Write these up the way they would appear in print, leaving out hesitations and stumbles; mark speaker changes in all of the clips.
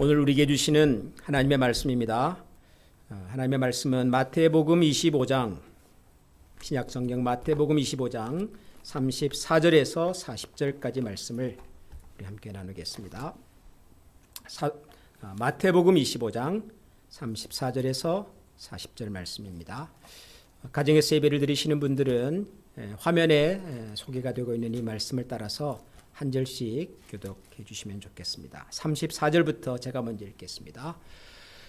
Speaker 1: 오늘 우리에게 주시는 하나님의 말씀입니다. 하나님의 말씀은 마태복음 25장, 신약성경 마태복음 25장 34절에서 40절까지 말씀을 우리 함께 나누겠습니다. 마태복음 25장 34절에서 40절 말씀입니다. 가정에서 예배를 드리시는 분들은 화면에 소개가 되고 있는 이 말씀을 따라서 한 절씩 교독해 주시면 좋겠습니다. 34절부터 제가 먼저 읽겠습니다.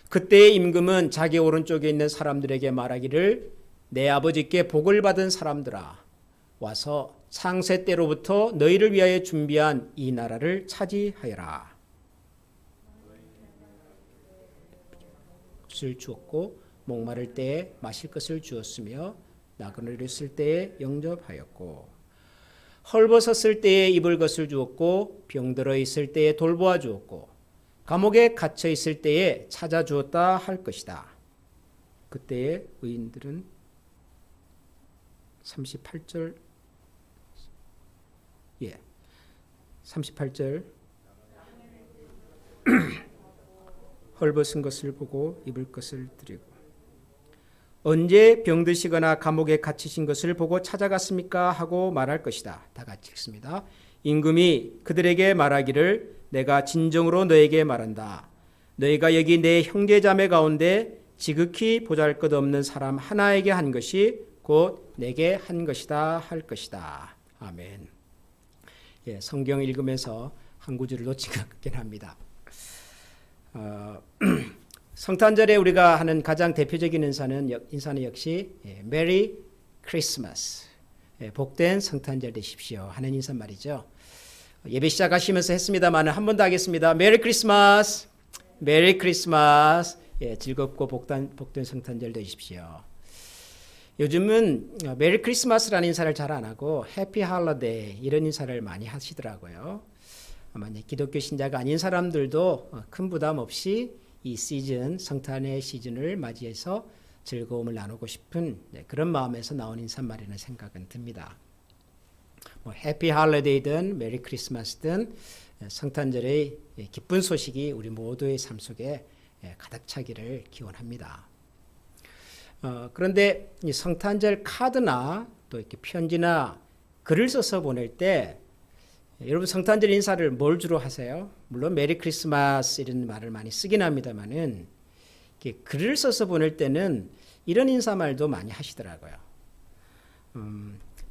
Speaker 1: 그때의 임금은 자기 오른쪽에 있는 사람들에게 말하기를 내 아버지께 복을 받은 사람들아 와서 창세 때로부터 너희를 위하여 준비한 이 나라를 차지하여라. 것을 주었고 목마를 때에 마실 것을 주었으며 나그네를 있을 때에 영접하였고 헐벗었을 때에 입을 것을 주었고 병들어 있을 때에 돌보아 주었고 감옥에 갇혀 있을 때에 찾아 주었다 할 것이다. 그때의 의인들은 38절 38절 헐벗은 것을 보고 입을 것을 드리고 언제 병드시거나 감옥에 갇히신 것을 보고 찾아갔습니까? 하고 말할 것이다. 다 같이 읽습니다. 임금이 그들에게 말하기를 내가 진정으로 너에게 말한다. 너희가 여기 내 형제자매 가운데 지극히 보잘것없는 사람 하나에게 한 것이 곧 내게 한 것이다 할 것이다. 아멘. 성경 읽으면서 한 구절을 놓치긴 합니다. 성탄절에 우리가 하는 가장 대표적인 인사는 역시 메리 크리스마스, 복된 성탄절 되십시오 하는 인사말이죠. 예배 시작하시면서 했습니다만 한 번 더 하겠습니다. 메리 크리스마스, 메리 크리스마스. 즐겁고 복된 성탄절 되십시오. 요즘은 메리 크리스마스라는 인사를 잘 안 하고 해피 할러데이 이런 인사를 많이 하시더라고요. 아마 기독교 신자가 아닌 사람들도 큰 부담 없이 이 시즌, 성탄의 시즌을 맞이해서 즐거움을 나누고 싶은 그런 마음에서 나온 인사말이라는 생각은 듭니다. 해피 할리데이든 메리 크리스마스든 성탄절의 기쁜 소식이 우리 모두의 삶 속에 가득 차기를 기원합니다. 그런데 이 성탄절 카드나 또 이렇게 편지나 글을 써서 보낼 때 여러분 성탄절 인사를 뭘 주로 하세요? 물론 메리 크리스마스 이런 말을 많이 쓰긴 합니다만은 글을 써서 보낼 때는 이런 인사말도 많이 하시더라고요.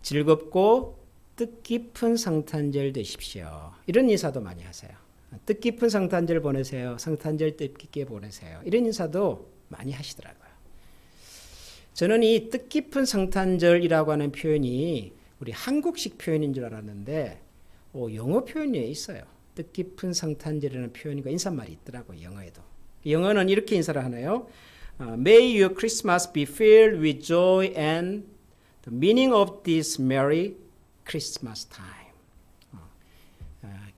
Speaker 1: 즐겁고 뜻깊은 성탄절 되십시오. 이런 인사도 많이 하세요. 뜻깊은 성탄절 보내세요. 성탄절 뜻깊게 보내세요. 이런 인사도 많이 하시더라고요. 저는 이 뜻깊은 성탄절이라고 하는 표현이 우리 한국식 표현인 줄 알았는데 영어 표현에 있어요. 뜻깊은 성탄절이라는 표현과 인사말이 있더라고요. 영어에도. 영어는 이렇게 인사를 하나요? May your Christmas be filled with joy and the meaning of this merry Christmas time.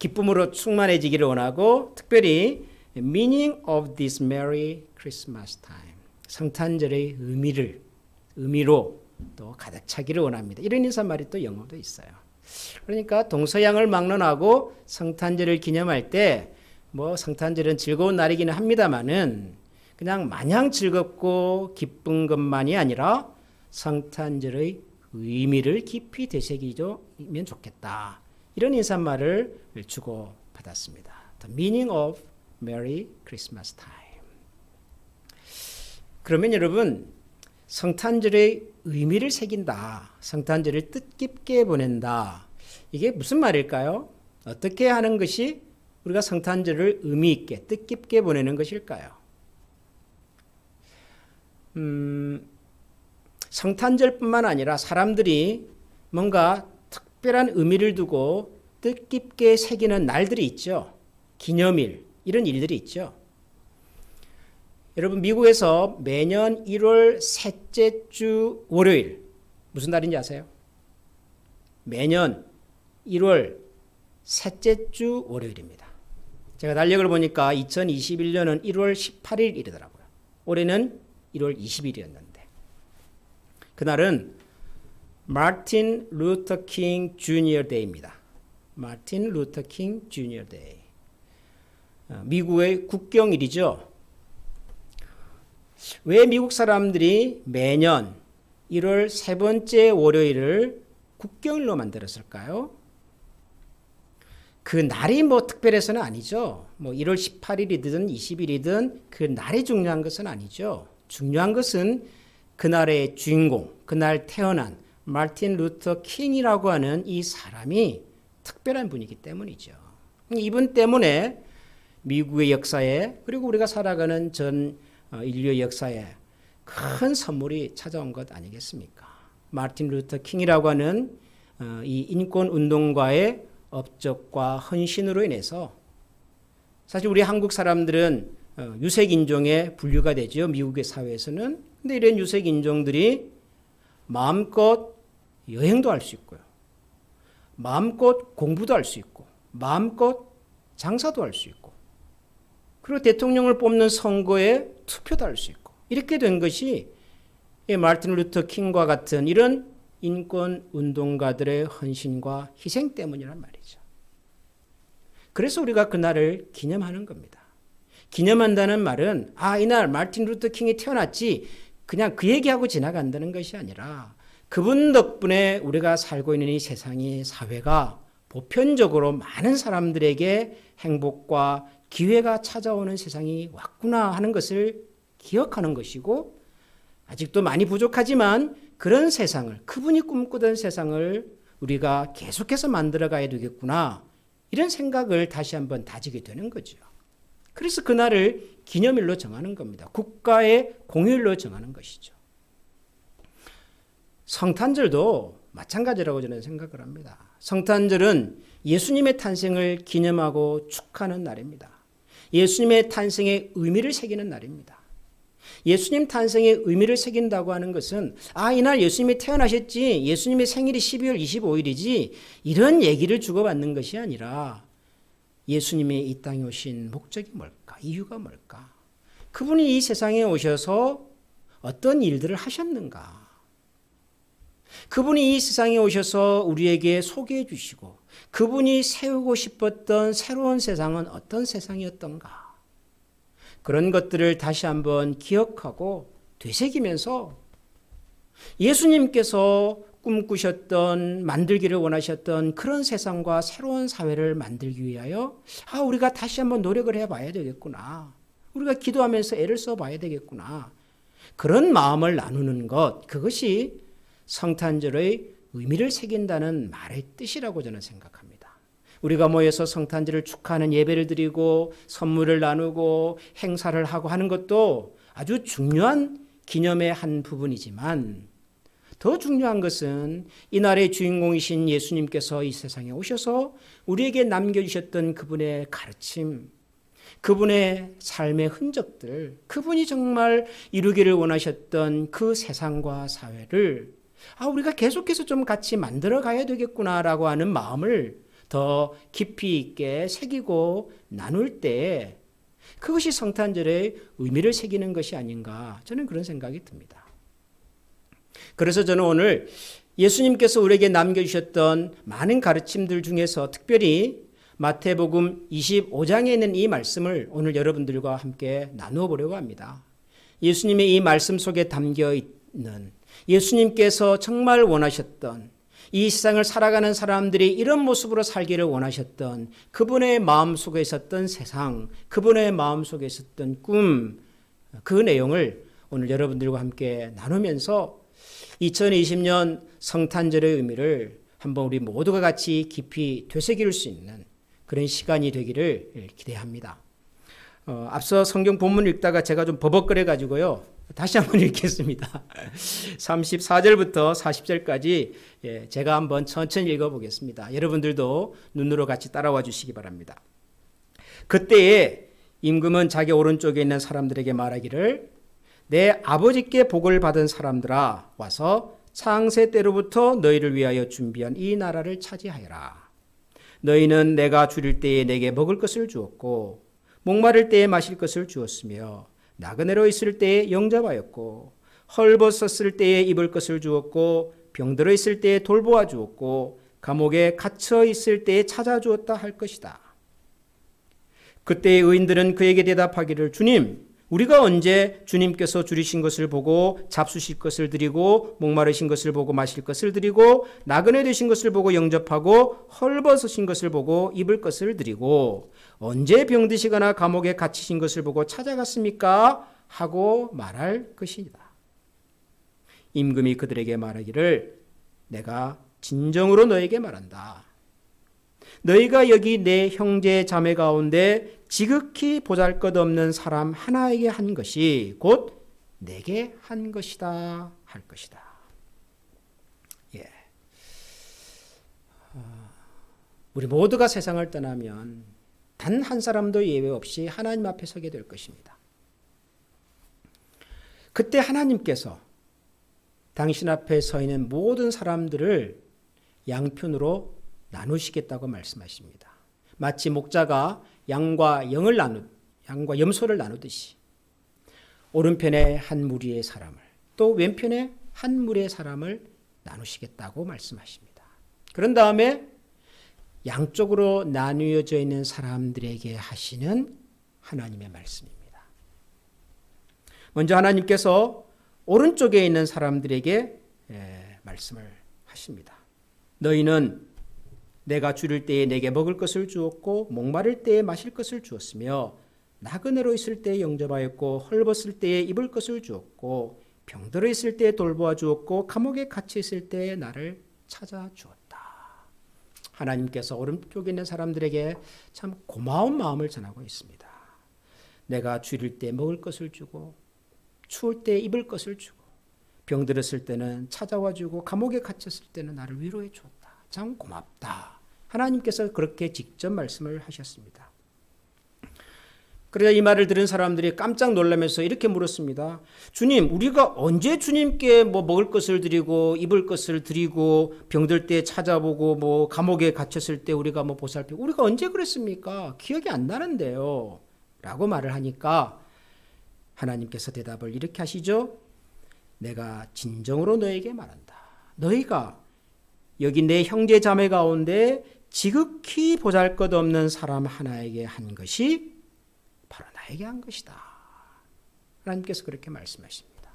Speaker 1: 기쁨으로 충만해지기를 원하고 특별히 meaning of this merry Christmas time. 성탄절의 의미로 또 가득 차기를 원합니다. 이런 인사말이 또 영어도 있어요. 그러니까 동서양을 막론하고 성탄절을 기념할 때 성탄절은 즐거운 날이기는 합니다만은 그냥 마냥 즐겁고 기쁜 것만이 아니라 성탄절의 의미를 깊이 되새기면 좋겠다. 이런 인사말을 주고 받았습니다. The meaning of Merry Christmas time. 그러면 여러분 성탄절의 의미를 새긴다. 성탄절을 뜻깊게 보낸다. 이게 무슨 말일까요? 어떻게 하는 것이 우리가 성탄절을 의미 있게 뜻깊게 보내는 것일까요? 성탄절뿐만 아니라 사람들이 뭔가 특별한 의미를 두고 뜻깊게 새기는 날들이 있죠. 기념일 이런 일들이 있죠. 여러분 미국에서 매년 1월 셋째 주 월요일 무슨 날인지 아세요? 매년 1월 셋째 주 월요일입니다. 제가 달력을 보니까 2021년은 1월 18일이더라고요. 올해는 1월 20일이었는데 그날은 마틴 루터 킹 주니어 데이입니다. 마틴 루터 킹 주니어 데이. 미국의 국경일이죠. 왜 미국 사람들이 매년 1월 세 번째 월요일을 국경일로 만들었을까요? 그 날이 뭐 특별해서는 아니죠. 뭐 1월 18일이든 20일이든 그 날이 중요한 것은 아니죠. 중요한 것은 그날의 주인공, 그날 태어난 마틴 루터 킹이라고 하는 이 사람이 특별한 분이기 때문이죠. 이분 때문에 미국의 역사에 그리고 우리가 살아가는 전 인류의 역사에 큰 선물이 찾아온 것 아니겠습니까? 마틴 루터 킹이라고 하는 이 인권운동가의 업적과 헌신으로 인해서 사실 우리 한국 사람들은 유색인종에 분류가 되죠. 미국의 사회에서는. 근데 이런 유색인종들이 마음껏 여행도 할 수 있고요. 마음껏 공부도 할 수 있고 마음껏 장사도 할 수 있고 그리고 대통령을 뽑는 선거에 투표도 할 수 있고 이렇게 된 것이 마틴 루터 킹과 같은 이런 인권운동가들의 헌신과 희생 때문이란 말이죠. 그래서 우리가 그날을 기념하는 겁니다. 기념한다는 말은 이날 마틴 루터 킹이 태어났지 그냥 그 얘기하고 지나간다는 것이 아니라 그분 덕분에 우리가 살고 있는 이 세상이 사회가 보편적으로 많은 사람들에게 행복과 기회가 찾아오는 세상이 왔구나 하는 것을 기억하는 것이고 아직도 많이 부족하지만 그런 세상을 그분이 꿈꾸던 세상을 우리가 계속해서 만들어가야 되겠구나 이런 생각을 다시 한번 다지게 되는 거죠. 그래서 그날을 기념일로 정하는 겁니다. 국가의 공휴일로 정하는 것이죠. 성탄절도 마찬가지라고 저는 생각을 합니다. 성탄절은 예수님의 탄생을 기념하고 축하하는 날입니다. 예수님의 탄생에 의미를 새기는 날입니다. 예수님 탄생에 의미를 새긴다고 하는 것은 이날 예수님이 태어나셨지 예수님의 생일이 12월 25일이지 이런 얘기를 주고받는 것이 아니라 예수님이 이 땅에 오신 목적이 뭘까? 이유가 뭘까? 그분이 이 세상에 오셔서 어떤 일들을 하셨는가? 그분이 이 세상에 오셔서 우리에게 소개해 주시고 그분이 세우고 싶었던 새로운 세상은 어떤 세상이었던가? 그런 것들을 다시 한번 기억하고 되새기면서 예수님께서 꿈꾸셨던 만들기를 원하셨던 그런 세상과 새로운 사회를 만들기 위하여 우리가 다시 한번 노력을 해봐야 되겠구나. 우리가 기도하면서 애를 써봐야 되겠구나. 그런 마음을 나누는 것 그것이 성탄절의 의미를 새긴다는 말의 뜻이라고 저는 생각합니다. 우리가 모여서 성탄절을 축하하는 예배를 드리고 선물을 나누고 행사를 하고 하는 것도 아주 중요한 기념의 한 부분이지만 더 중요한 것은 이날의 주인공이신 예수님께서 이 세상에 오셔서 우리에게 남겨주셨던 그분의 가르침, 그분의 삶의 흔적들, 그분이 정말 이루기를 원하셨던 그 세상과 사회를 우리가 계속해서 좀 같이 만들어 가야 되겠구나라고 하는 마음을 더 깊이 있게 새기고 나눌 때 그것이 성탄절의 의미를 새기는 것이 아닌가 저는 그런 생각이 듭니다. 그래서 저는 오늘 예수님께서 우리에게 남겨주셨던 많은 가르침들 중에서 특별히 마태복음 25장에 있는 이 말씀을 오늘 여러분들과 함께 나누어 보려고 합니다. 예수님의 이 말씀 속에 담겨 있는 예수님께서 정말 원하셨던 이 세상을 살아가는 사람들이 이런 모습으로 살기를 원하셨던 그분의 마음속에 있었던 세상, 그분의 마음속에 있었던 꿈, 그 내용을 오늘 여러분들과 함께 나누면서 2020년 성탄절의 의미를 한번 우리 모두가 같이 깊이 되새길 수 있는 그런 시간이 되기를 기대합니다. 앞서 성경 본문 읽다가 제가 좀 버벅거려 가지고요. 다시 한번 읽겠습니다. 34절부터 40절까지 제가 한번 천천히 읽어보겠습니다. 여러분들도 눈으로 같이 따라와 주시기 바랍니다. 그때에 임금은 자기 오른쪽에 있는 사람들에게 말하기를 내 아버지께 복을 받은 사람들아 와서 창세 때로부터 너희를 위하여 준비한 이 나라를 차지하여라. 너희는 내가 줄일 때에 내게 먹을 것을 주었고 목마를 때에 마실 것을 주었으며 나그네로 있을 때에 영접하였고 헐벗었을 때에 입을 것을 주었고 병들어 있을 때에 돌보아 주었고 감옥에 갇혀 있을 때에 찾아주었다 할 것이다. 그때 의인들은 그에게 대답하기를 주님, 우리가 언제 주님께서 줄이신 것을 보고 잡수실 것을 드리고 목마르신 것을 보고 마실 것을 드리고 나그네 되신 것을 보고 영접하고 헐벗으신 것을 보고 입을 것을 드리고 언제 병드시거나 감옥에 갇히신 것을 보고 찾아갔습니까? 하고 말할 것이다. 임금이 그들에게 말하기를 내가 진정으로 너에게 말한다. 너희가 여기 내 형제 자매 가운데 지극히 보잘것없는 사람 하나에게 한 것이 곧 내게 한 것이다 할 것이다. 예. 우리 모두가 세상을 떠나면 단 한 사람도 예외 없이 하나님 앞에 서게 될 것입니다. 그때 하나님께서 당신 앞에 서 있는 모든 사람들을 양편으로 나누시겠다고 말씀하십니다. 마치 목자가 양과 염소를 나누듯이 오른편에 한 무리의 사람을 또 왼편에 한 무리의 사람을 나누시겠다고 말씀하십니다. 그런 다음에 양쪽으로 나뉘어져 있는 사람들에게 하시는 하나님의 말씀입니다. 먼저 하나님께서 오른쪽에 있는 사람들에게 말씀을 하십니다. 너희는 내가 줄일 때에 내게 먹을 것을 주었고 목마를 때에 마실 것을 주었으며 나그네로 있을 때에 영접하였고 헐벗을 때에 입을 것을 주었고 병들어 있을 때에 돌보아 주었고 감옥에 갇혀 있을 때에 나를 찾아 주었다. 하나님께서 오른쪽에 있는 사람들에게 참 고마운 마음을 전하고 있습니다. 내가 줄일 때 먹을 것을 주고 추울 때 입을 것을 주고 병들었을 때는 찾아와 주고 감옥에 갇혔을 때는 나를 위로해 주었다. 참 고맙다. 하나님께서 그렇게 직접 말씀을 하셨습니다. 그러자 이 말을 들은 사람들이 깜짝 놀라면서 이렇게 물었습니다. 주님, 우리가 언제 주님께 먹을 것을 드리고 입을 것을 드리고 병들 때 찾아보고 감옥에 갇혔을 때 우리가 보살피고 우리가 언제 그랬습니까? 기억이 안 나는데요. 라고 말을 하니까 하나님께서 대답을 이렇게 하시죠. 내가 진정으로 너에게 말한다. 너희가 여기 내 형제 자매 가운데 지극히 보잘것없는 사람 하나에게 한 것이 바로 나에게 한 것이다. 하나님께서 그렇게 말씀하십니다.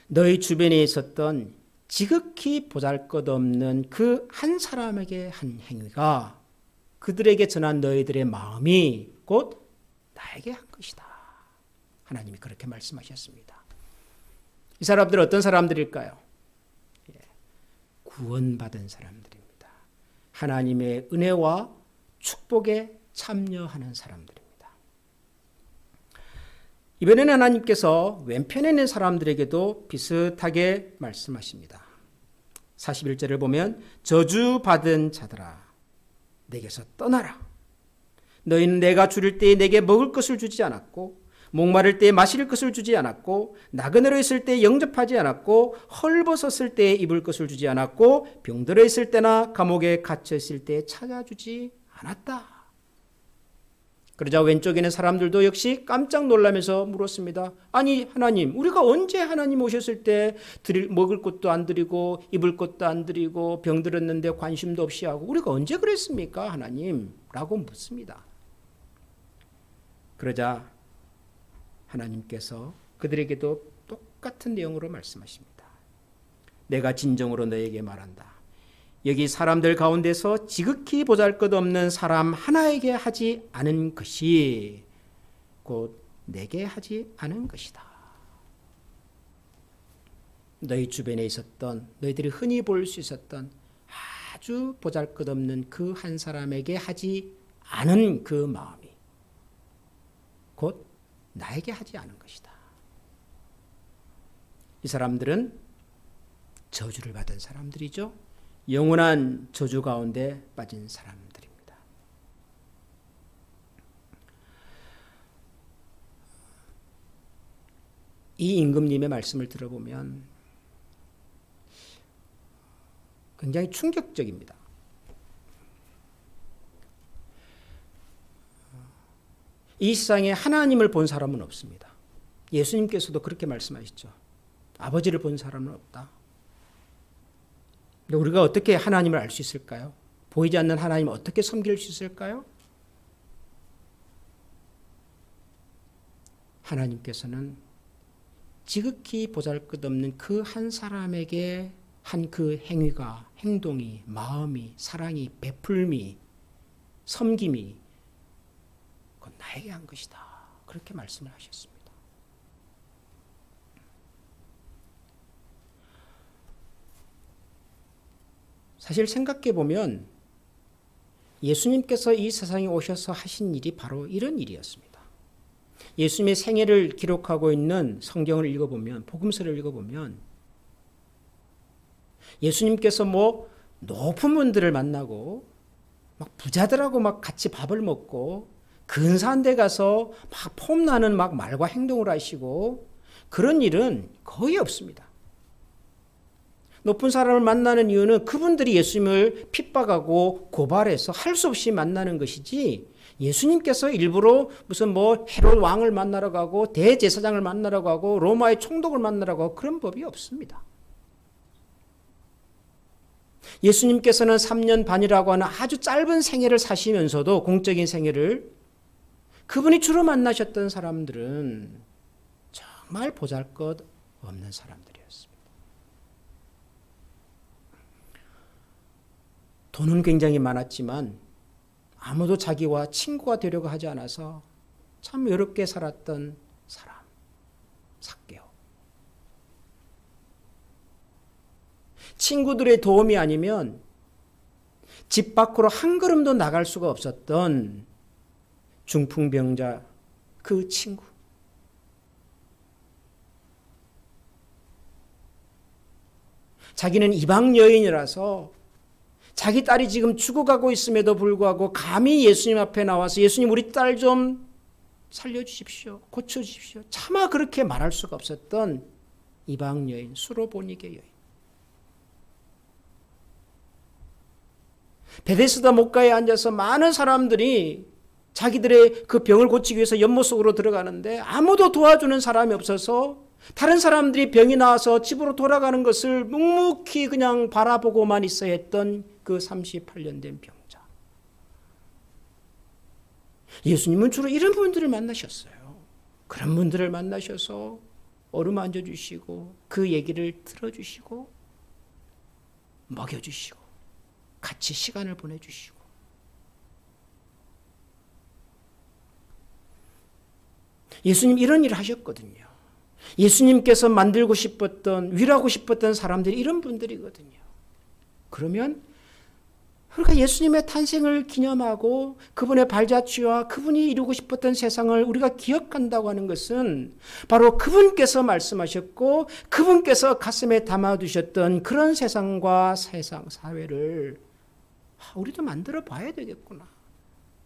Speaker 1: 너희 주변에 있었던 지극히 보잘것없는 그 한 사람에게 한 행위가 그들에게 전한 너희들의 마음이 곧 나에게 한 것이다. 하나님이 그렇게 말씀하셨습니다. 이 사람들은 어떤 사람들일까요? 구원받은 사람들입니다. 하나님의 은혜와 축복에 참여하는 사람들입니다. 이번에는 하나님께서 왼편에 있는 사람들에게도 비슷하게 말씀하십니다. 41절을 보면 저주받은 자들아 내게서 떠나라. 너희는 내가 줄일 때에 내게 먹을 것을 주지 않았고 목마를 때에 마실 것을 주지 않았고 나그네로 있을 때에 영접하지 않았고 헐벗었을 때에 입을 것을 주지 않았고 병들어 있을 때나 감옥에 갇혀 있을 때에 찾아주지 않았다. 그러자 왼쪽에 있는 사람들도 역시 깜짝 놀라면서 물었습니다. 아니 하나님, 우리가 언제 하나님 오셨을 때 먹을 것도 안 드리고 입을 것도 안 드리고 병들었는데 관심도 없이 하고 우리가 언제 그랬습니까 하나님? 라고 묻습니다. 그러자 하나님께서 그들에게도 똑같은 내용으로 말씀하십니다. 내가 진정으로 너에게 말한다. 여기 사람들 가운데서 지극히 보잘것없는 사람 하나에게 하지 않은 것이 곧 내게 하지 않은 것이다. 너희 주변에 있었던 너희들이 흔히 볼 수 있었던 아주 보잘것없는 그 한 사람에게 하지 않은 그 마음이 곧 나에게 하지 않은 것이다. 이 사람들은 저주를 받은 사람들이죠. 영원한 저주 가운데 빠진 사람들입니다. 이 임금님의 말씀을 들어보면 굉장히 충격적입니다. 이 세상에 하나님을 본 사람은 없습니다. 예수님께서도 그렇게 말씀하셨죠. 아버지를 본 사람은 없다. 근데 우리가 어떻게 하나님을 알 수 있을까요? 보이지 않는 하나님을 어떻게 섬길 수 있을까요? 하나님께서는 지극히 보잘것없는 그 한 사람에게 한 그 행위가, 행동이, 마음이, 사랑이, 베풀미, 섬김이 그건 나에게 한 것이다. 그렇게 말씀을 하셨습니다. 사실 생각해 보면 예수님께서 이 세상에 오셔서 하신 일이 바로 이런 일이었습니다. 예수님의 생애를 기록하고 있는 성경을 읽어보면, 복음서를 읽어보면 예수님께서 뭐 높은 분들을 만나고 막 부자들하고 막 같이 밥을 먹고 근사한 데 가서 막 폼나는 막 말과 행동을 하시고 그런 일은 거의 없습니다. 높은 사람을 만나는 이유는 그분들이 예수님을 핍박하고 고발해서 할 수 없이 만나는 것이지, 예수님께서 일부러 무슨 뭐 헤롯 왕을 만나러 가고 대제사장을 만나러 가고 로마의 총독을 만나러 가고 그런 법이 없습니다. 예수님께서는 3년 반이라고 하는 아주 짧은 생애를 사시면서도, 공적인 생애를, 그분이 주로 만나셨던 사람들은 정말 보잘것없는 사람들이었습니다. 돈은 굉장히 많았지만 아무도 자기와 친구가 되려고 하지 않아서 참 외롭게 살았던 사람, 삭개오. 친구들의 도움이 아니면 집 밖으로 한 걸음도 나갈 수가 없었던 중풍병자 그 친구. 자기는 이방 여인이라서 자기 딸이 지금 죽어가고 있음에도 불구하고 감히 예수님 앞에 나와서 예수님 우리 딸 좀 살려주십시오. 고쳐주십시오. 차마 그렇게 말할 수가 없었던 이방 여인, 수로보니게 여인. 베데스다 목가에 앉아서 많은 사람들이 자기들의 그 병을 고치기 위해서 연못 속으로 들어가는데 아무도 도와주는 사람이 없어서 다른 사람들이 병이 나와서 집으로 돌아가는 것을 묵묵히 그냥 바라보고만 있어야 했던 그 38년 된 병자. 예수님은 주로 이런 분들을 만나셨어요. 그런 분들을 만나셔서 어루만져 주시고 그 얘기를 들어주시고 먹여주시고 같이 시간을 보내주시고. 예수님 이런 일을 하셨거든요. 예수님께서 만들고 싶었던, 위로하고 싶었던 사람들이 이런 분들이거든요. 그러면 우리가 예수님의 탄생을 기념하고 그분의 발자취와 그분이 이루고 싶었던 세상을 우리가 기억한다고 하는 것은 바로 그분께서 말씀하셨고 그분께서 가슴에 담아두셨던 그런 세상과 세상, 사회를 우리도 만들어 봐야 되겠구나.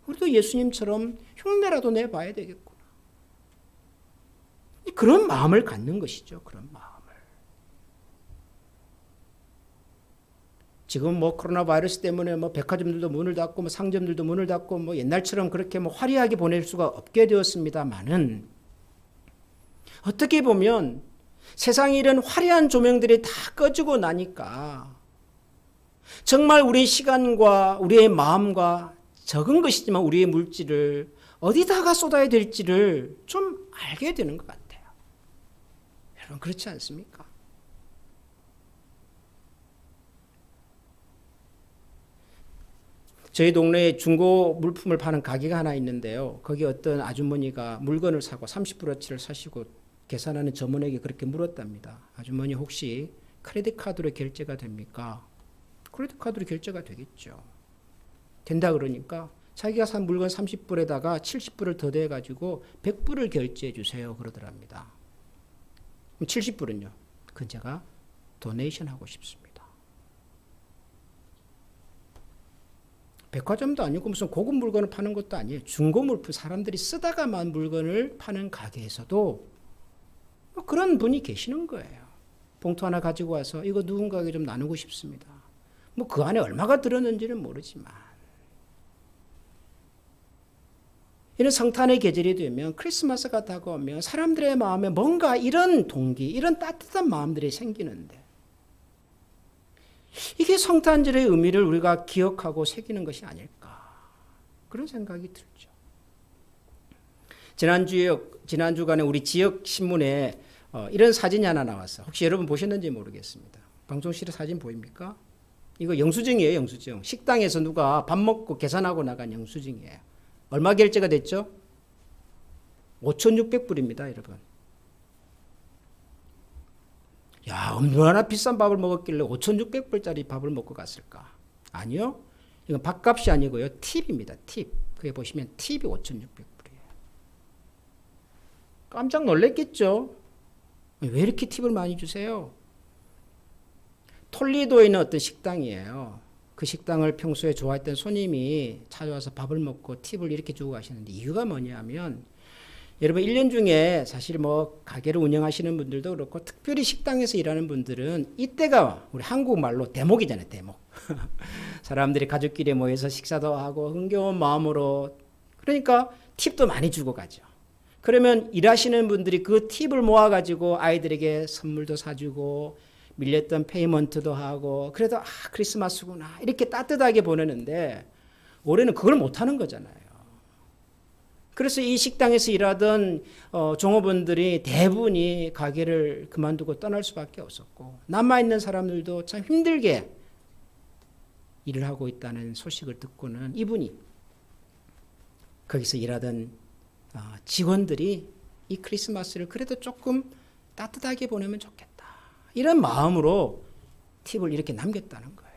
Speaker 1: 우리도 예수님처럼 흉내라도 내봐야 되겠구나. 그런 마음을 갖는 것이죠. 그런 마음을. 지금 뭐 코로나 바이러스 때문에 뭐 백화점들도 문을 닫고 뭐 상점들도 문을 닫고 뭐 옛날처럼 그렇게 뭐 화려하게 보낼 수가 없게 되었습니다만은, 어떻게 보면 세상에 이런 화려한 조명들이 다 꺼지고 나니까 정말 우리의 시간과 우리의 마음과 적은 것이지만 우리의 물질을 어디다가 쏟아야 될지를 좀 알게 되는 것 같아요. 여러분 그렇지 않습니까? 저희 동네에 중고 물품을 파는 가게가 하나 있는데요. 거기 어떤 아주머니가 물건을 사고 30%어치를 사시고 계산하는 점원에게 그렇게 물었답니다. 아주머니 혹시 크레딧 카드로 결제가 됩니까? 크레딧 카드로 결제가 되겠죠. 된다 그러니까 자기가 산 물건 30불에다가 70불을 더 대가지고 100불을 결제해 주세요 그러더랍니다. 그럼 70불은요? 그건 제가 도네이션 하고 싶습니다. 백화점도 아니고 무슨 고급 물건을 파는 것도 아니에요. 중고 물품, 사람들이 쓰다가만 물건을 파는 가게에서도 뭐 그런 분이 계시는 거예요. 봉투 하나 가지고 와서 이거 누군가에게 좀 나누고 싶습니다. 뭐 그 안에 얼마가 들었는지는 모르지만, 이런 성탄의 계절이 되면, 크리스마스가 다가오면 사람들의 마음에 뭔가 이런 동기, 이런 따뜻한 마음들이 생기는데, 이게 성탄절의 의미를 우리가 기억하고 새기는 것이 아닐까, 그런 생각이 들죠. 지난주간에 우리 지역 신문에 이런 사진이 하나 나왔어요. 혹시 여러분 보셨는지 모르겠습니다. 방송실에 사진 보입니까? 이거 영수증이에요, 영수증. 식당에서 누가 밥 먹고 계산하고 나간 영수증이에요. 얼마 결제가 됐죠? 5,600불입니다, 여러분. 야, 얼마나 비싼 밥을 먹었길래 5,600불짜리 밥을 먹고 갔을까? 아니요. 이건 밥값이 아니고요. 팁입니다, 팁. 그게 보시면 팁이 5,600불이에요. 깜짝 놀랐겠죠? 왜 이렇게 팁을 많이 주세요? 톨리도에 있는 어떤 식당이에요. 그 식당을 평소에 좋아했던 손님이 찾아와서 밥을 먹고 팁을 이렇게 주고 가시는데 이유가 뭐냐면 여러분 1년 중에 사실 뭐 가게를 운영하시는 분들도 그렇고 특별히 식당에서 일하는 분들은 이때가 우리 한국말로 대목이잖아요. 대목. 사람들이 가족끼리 모여서 식사도 하고 흥겨운 마음으로 그러니까 팁도 많이 주고 가죠. 그러면 일하시는 분들이 그 팁을 모아가지고 아이들에게 선물도 사주고 밀렸던 페이먼트도 하고 그래도 크리스마스구나 이렇게 따뜻하게 보내는데 올해는 그걸 못하는 거잖아요. 그래서 이 식당에서 일하던 종업원들이 대부분이 가게를 그만두고 떠날 수밖에 없었고 남아있는 사람들도 참 힘들게 일을 하고 있다는 소식을 듣고는 이분이 거기서 일하던 직원들이 이 크리스마스를 그래도 조금 따뜻하게 보내면 좋겠다. 이런 마음으로 팁을 이렇게 남겼다는 거예요.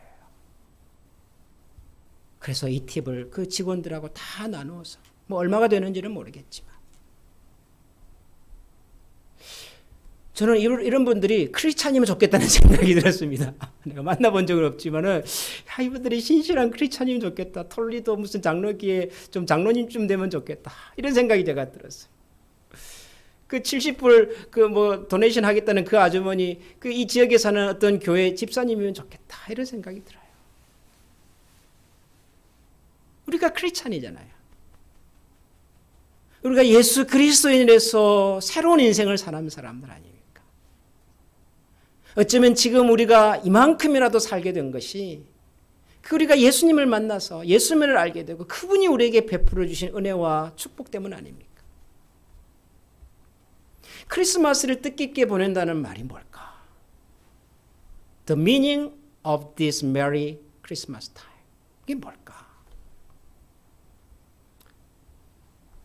Speaker 1: 그래서 이 팁을 그 직원들하고 다 나누어서 뭐 얼마가 되는지는 모르겠지만 저는 이런 분들이 크리스찬이면 좋겠다는 생각이 들었습니다. 내가 만나본 적은 없지만은 이분들이 신실한 크리스찬이면 좋겠다. 톨리도 무슨 장로기에 좀 장로님쯤 되면 좋겠다. 이런 생각이 제가 들었어요. 그 70불 그 뭐 도네이션 하겠다는 그 아주머니 그 이 지역에 사는 어떤 교회 집사님이면 좋겠다. 이런 생각이 들어요. 우리가 크리스찬이잖아요. 우리가 예수 그리스도인으로서 새로운 인생을 사는 사람들 아닙니까? 어쩌면 지금 우리가 이만큼이라도 살게 된 것이 우리가 예수님을 만나서 예수님을 알게 되고 그분이 우리에게 베풀어 주신 은혜와 축복 때문 아닙니까? 크리스마스를 뜻깊게 보낸다는 말이 뭘까? The meaning of this merry Christmas time. 이게 뭘까?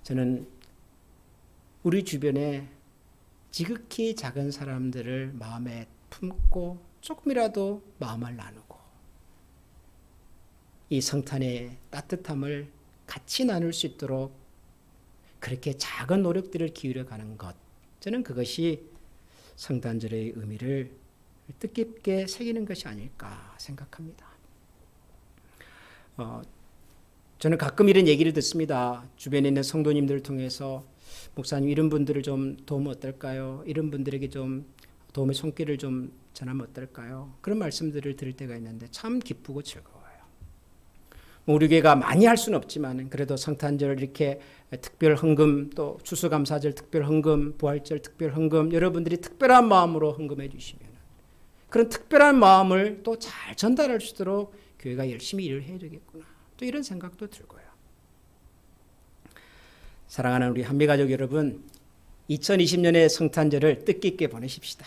Speaker 1: 저는 우리 주변에 지극히 작은 사람들을 마음에 품고 조금이라도 마음을 나누고 이 성탄의 따뜻함을 같이 나눌 수 있도록 그렇게 작은 노력들을 기울여가는 것, 저는 그것이 성탄절의 의미를 뜻깊게 새기는 것이 아닐까 생각합니다. 저는 가끔 이런 얘기를 듣습니다. 주변에 있는 성도님들을 통해서 목사님 이런 분들을 좀 도우면 어떨까요? 이런 분들에게 좀 도움의 손길을 좀 전하면 어떨까요? 그런 말씀들을 들을 때가 있는데 참 기쁘고 즐거워요. 우리 교회가 많이 할 수는 없지만 그래도 성탄절 이렇게 특별 헌금 또 추수감사절 특별 헌금 부활절 특별 헌금 여러분들이 특별한 마음으로 헌금해 주시면 그런 특별한 마음을 또 잘 전달할 수 있도록 교회가 열심히 일을 해야 되겠구나. 또 이런 생각도 들고요. 사랑하는 우리 한미가족 여러분, 2020년의 성탄절을 뜻깊게 보내십시다.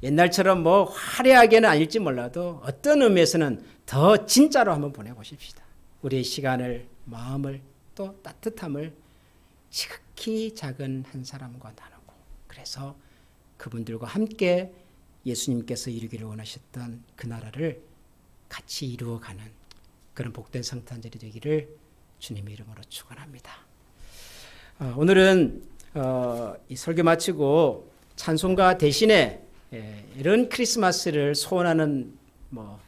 Speaker 1: 옛날처럼 뭐 화려하게는 아닐지 몰라도 어떤 의미에서는 더 진짜로 한번 보내보십시다. 우리의 시간을, 마음을, 또 따뜻함을 지극히 작은 한 사람과 나누고 그래서 그분들과 함께 예수님께서 이루기를 원하셨던 그 나라를 같이 이루어가는 그런 복된 성탄절이 되기를 주님의 이름으로 축원합니다. 오늘은 이 설교 마치고 찬송가 대신에 이런 크리스마스를 소원하는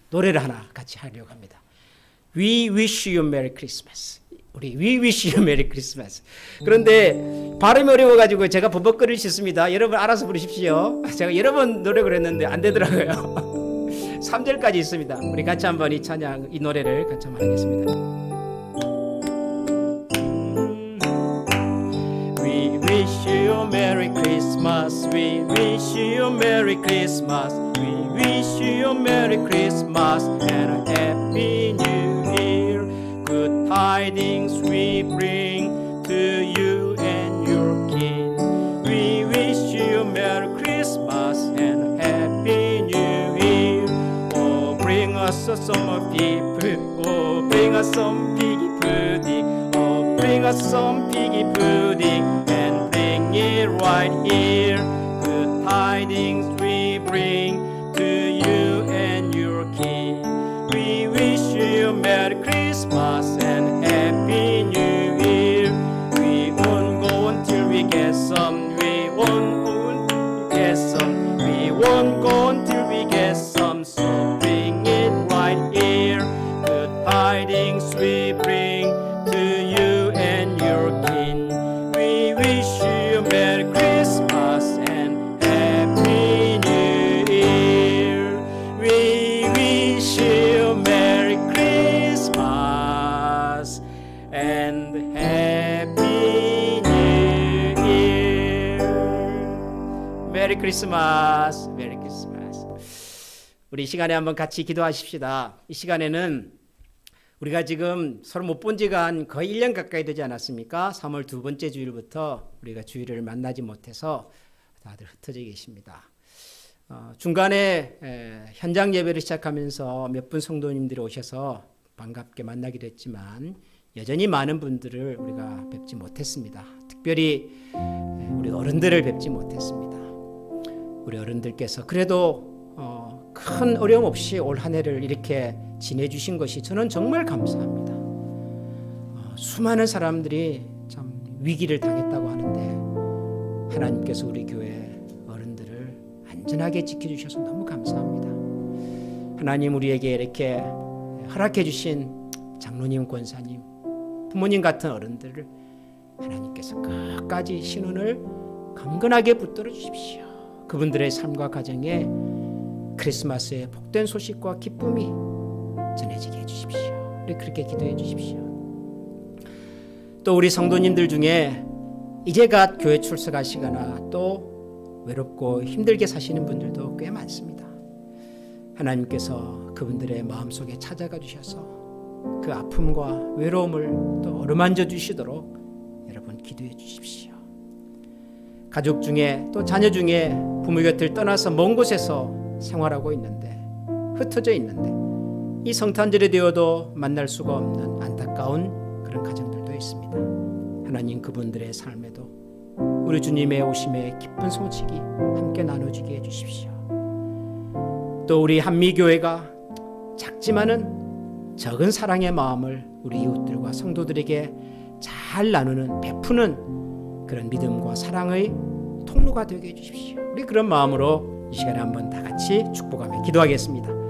Speaker 1: 노래를 하나 같이 하려고 합니다. We wish you Merry Christmas. 우리 We wish you Merry Christmas. 그런데 발음이 어려워가지고 제가 버벅거릴 수 있습니다. 여러분 알아서 부르십시오. 제가 여러 번 노력을 했는데 안 되더라고요. 3절까지 있습니다. 우리 같이 한번 이 찬양, 이 노래를 같이 한번 하겠습니다. We wish you Merry Christmas. We wish you Merry Christmas. We wish you Merry Christmas and a Happy New Year. Good tidings we bring to you and your some more people. Oh, bring us some piggy pudding. Oh, bring us some piggy pudding and bring it right here. Good tidings we bring to you and your king. We wish you Merry Christmas and Happy New Year. We won't go until we get some. We won't go until we get some. We won't go until we get some. So bring it right here. Good tidings we bring to you and your king. We wish you Merry Christmas and Happy New Year. We wish you Merry Christmas and Happy New Year. 메리 크리스마스. 메리 크리스마스. 우리 이 시간에 한번 같이 기도하십시다. 이 시간에는 우리가 지금 서로 못 본 지가 한 거의 1년 가까이 되지 않았습니까? 3월 두 번째 주일부터 우리가 주일을 만나지 못해서 다들 흩어져 계십니다. 중간에 현장 예배를 시작하면서 몇 분 성도님들이 오셔서 반갑게 만나기도 했지만 여전히 많은 분들을 우리가 뵙지 못했습니다. 특별히 우리 어른들을 뵙지 못했습니다. 우리 어른들께서 그래도 큰 어려움 없이 올 한 해를 이렇게 지내주신 것이 저는 정말 감사합니다. 수많은 사람들이 참 위기를 당했다고 하는데 하나님께서 우리 교회 어른들을 안전하게 지켜주셔서 너무 감사합니다. 하나님 우리에게 이렇게 허락해 주신 장로님, 권사님, 부모님 같은 어른들을 하나님께서 끝까지 신원을 강건하게 붙들어 주십시오. 그분들의 삶과 가정에 크리스마스의 복된 소식과 기쁨이 전해지게 해주십시오. 우리 그렇게 기도해 주십시오. 또 우리 성도님들 중에 이제 갓 교회 출석하시거나 또 외롭고 힘들게 사시는 분들도 꽤 많습니다. 하나님께서 그분들의 마음속에 찾아가 주셔서 그 아픔과 외로움을 또 어루만져 주시도록 여러분 기도해 주십시오. 가족 중에 또 자녀 중에 부모 곁을 떠나서 먼 곳에서 생활하고 있는데 흩어져 있는데 이 성탄절이 되어도 만날 수가 없는 안타까운 그런 가정들도 있습니다. 하나님 그분들의 삶에도 우리 주님의 오심의 기쁜 소식이 함께 나눠주게 해주십시오. 또 우리 한미교회가 작지만은 적은 사랑의 마음을 우리 이웃들과 성도들에게 잘 나누는 베푸는 그런 믿음과 사랑의 통로가 되게 해주십시오. 우리 그런 마음으로 이 시간에 한번 다 같이 축복하며 기도하겠습니다.